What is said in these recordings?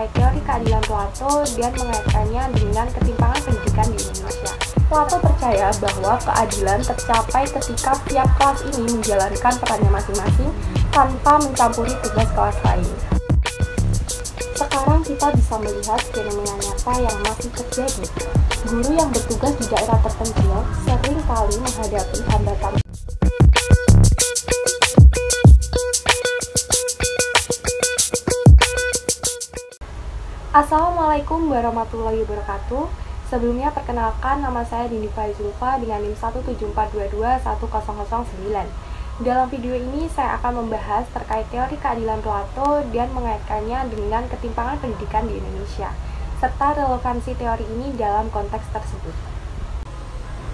teori keadilan Plato dan mengaitkannya dengan ketimpangan pendidikan di Indonesia. Plato percaya bahwa keadilan tercapai ketika tiap kelas ini menjalankan perannya masing-masing tanpa mencampuri tugas kelas lain. Sekarang kita bisa melihat fenomena nyata yang masih terjadi. Guru yang bertugas di daerah terpencil sering kali menghadapi hambatan. Assalamualaikum warahmatullahi wabarakatuh. Sebelumnya perkenalkan, nama saya Dini Faizulfa dengan NIM 174221009. Dalam video ini saya akan membahas terkait teori keadilan Plato dan mengaitkannya dengan ketimpangan pendidikan di Indonesia, serta relevansi teori ini dalam konteks tersebut.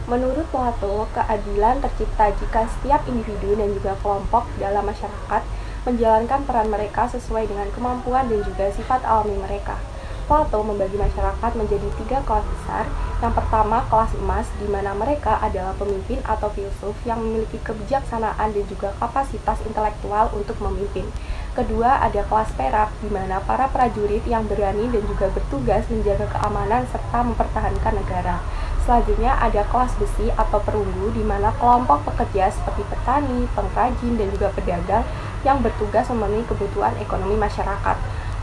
Menurut Plato, keadilan tercipta jika setiap individu dan juga kelompok dalam masyarakat menjalankan peran mereka sesuai dengan kemampuan dan juga sifat alami mereka. Plato membagi masyarakat menjadi 3 kelas besar. Yang pertama, kelas emas, di mana mereka adalah pemimpin atau filsuf yang memiliki kebijaksanaan dan juga kapasitas intelektual untuk memimpin. Kedua, ada kelas perak, di mana para prajurit yang berani dan juga bertugas menjaga keamanan serta mempertahankan negara. Selanjutnya ada kelas besi atau perunggu, di mana kelompok pekerja seperti petani, pengrajin, dan juga pedagang yang bertugas memenuhi kebutuhan ekonomi masyarakat.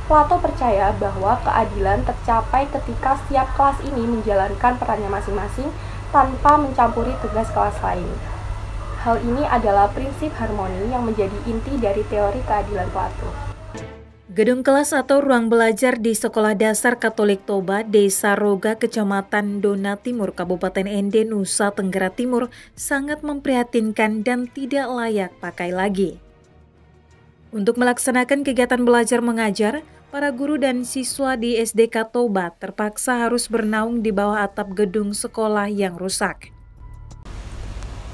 Plato percaya bahwa keadilan tercapai ketika setiap kelas ini menjalankan perannya masing-masing tanpa mencampuri tugas kelas lain. Hal ini adalah prinsip harmoni yang menjadi inti dari teori keadilan Plato. Gedung kelas atau ruang belajar di Sekolah Dasar Katolik Toba, Desa Roga, Kecamatan Dona Timur, Kabupaten Ende, Nusa Tenggara Timur sangat memprihatinkan dan tidak layak pakai lagi. Untuk melaksanakan kegiatan belajar mengajar, para guru dan siswa di SDK Toba terpaksa harus bernaung di bawah atap gedung sekolah yang rusak.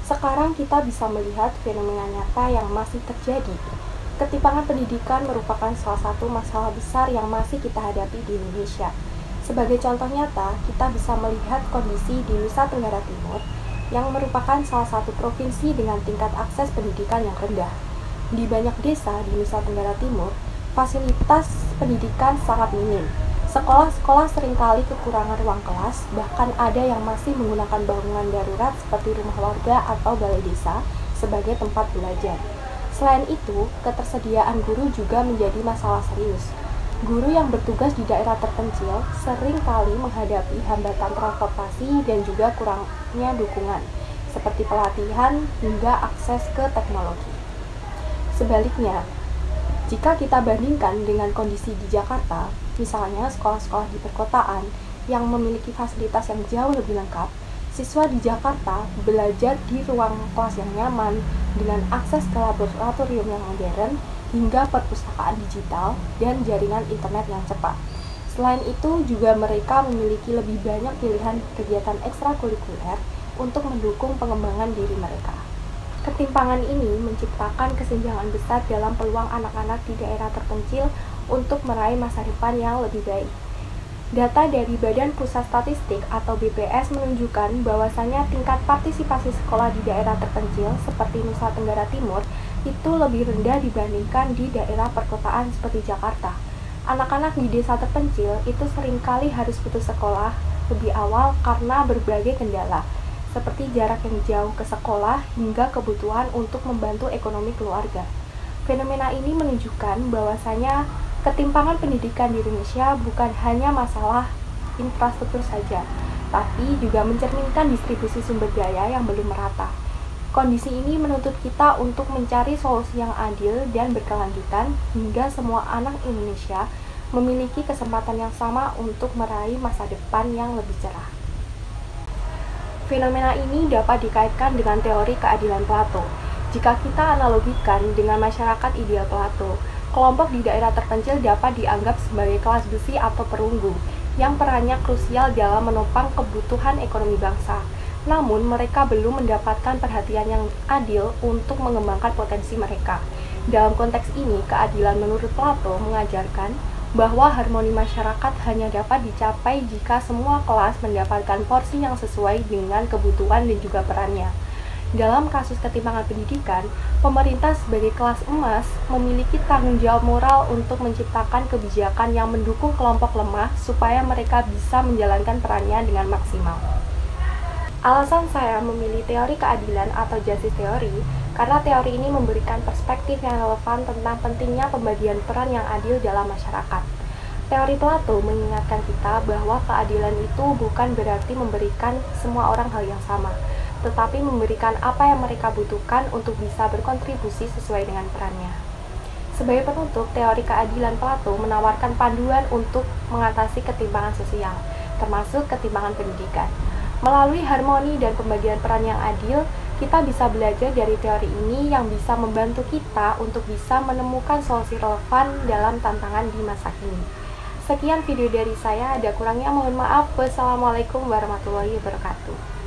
Sekarang kita bisa melihat fenomena nyata yang masih terjadi. Ketimpangan pendidikan merupakan salah satu masalah besar yang masih kita hadapi di Indonesia. Sebagai contoh nyata, kita bisa melihat kondisi di Nusa Tenggara Timur yang merupakan salah satu provinsi dengan tingkat akses pendidikan yang rendah. Di banyak desa di Nusa Tenggara Timur, fasilitas pendidikan sangat minim. Sekolah-sekolah seringkali kekurangan ruang kelas, bahkan ada yang masih menggunakan bangunan darurat seperti rumah warga atau balai desa sebagai tempat belajar. Selain itu, ketersediaan guru juga menjadi masalah serius. Guru yang bertugas di daerah terpencil seringkali menghadapi hambatan transportasi dan juga kurangnya dukungan, seperti pelatihan hingga akses ke teknologi. Sebaliknya, jika kita bandingkan dengan kondisi di Jakarta, misalnya sekolah-sekolah di perkotaan yang memiliki fasilitas yang jauh lebih lengkap, siswa di Jakarta belajar di ruang kelas yang nyaman dengan akses ke laboratorium yang modern hingga perpustakaan digital dan jaringan internet yang cepat. Selain itu, juga mereka memiliki lebih banyak pilihan kegiatan ekstrakurikuler untuk mendukung pengembangan diri mereka. Ketimpangan ini menciptakan kesenjangan besar dalam peluang anak-anak di daerah terpencil untuk meraih masa depan yang lebih baik. Data dari Badan Pusat Statistik atau BPS menunjukkan bahwasanya tingkat partisipasi sekolah di daerah terpencil seperti Nusa Tenggara Timur itu lebih rendah dibandingkan di daerah perkotaan seperti Jakarta. Anak-anak di desa terpencil itu seringkali harus putus sekolah lebih awal karena berbagai kendala, seperti jarak yang jauh ke sekolah hingga kebutuhan untuk membantu ekonomi keluarga. Fenomena ini menunjukkan bahwasanya ketimpangan pendidikan di Indonesia bukan hanya masalah infrastruktur saja, tapi juga mencerminkan distribusi sumber daya yang belum merata. Kondisi ini menuntut kita untuk mencari solusi yang adil dan berkelanjutan hingga semua anak Indonesia memiliki kesempatan yang sama untuk meraih masa depan yang lebih cerah. Fenomena ini dapat dikaitkan dengan teori keadilan Plato. Jika kita analogikan dengan masyarakat ideal Plato, kelompok di daerah terpencil dapat dianggap sebagai kelas besi atau perunggu, yang perannya krusial dalam menopang kebutuhan ekonomi bangsa. Namun, mereka belum mendapatkan perhatian yang adil untuk mengembangkan potensi mereka. Dalam konteks ini, keadilan menurut Plato mengajarkan bahwa harmoni masyarakat hanya dapat dicapai jika semua kelas mendapatkan porsi yang sesuai dengan kebutuhan dan juga perannya. Dalam kasus ketimpangan pendidikan, pemerintah sebagai kelas emas memiliki tanggung jawab moral untuk menciptakan kebijakan yang mendukung kelompok lemah supaya mereka bisa menjalankan perannya dengan maksimal. Alasan saya memilih teori keadilan atau justice theory karena teori ini memberikan perspektif yang relevan tentang pentingnya pembagian peran yang adil dalam masyarakat. Teori Plato mengingatkan kita bahwa keadilan itu bukan berarti memberikan semua orang hal yang sama, tetapi memberikan apa yang mereka butuhkan untuk bisa berkontribusi sesuai dengan perannya. Sebagai penutup, teori keadilan Plato menawarkan panduan untuk mengatasi ketimpangan sosial, termasuk ketimpangan pendidikan. Melalui harmoni dan pembagian peran yang adil, kita bisa belajar dari teori ini yang bisa membantu kita untuk bisa menemukan solusi relevan dalam tantangan di masa kini. Sekian video dari saya, ada kurangnya mohon maaf. Wassalamualaikum warahmatullahi wabarakatuh.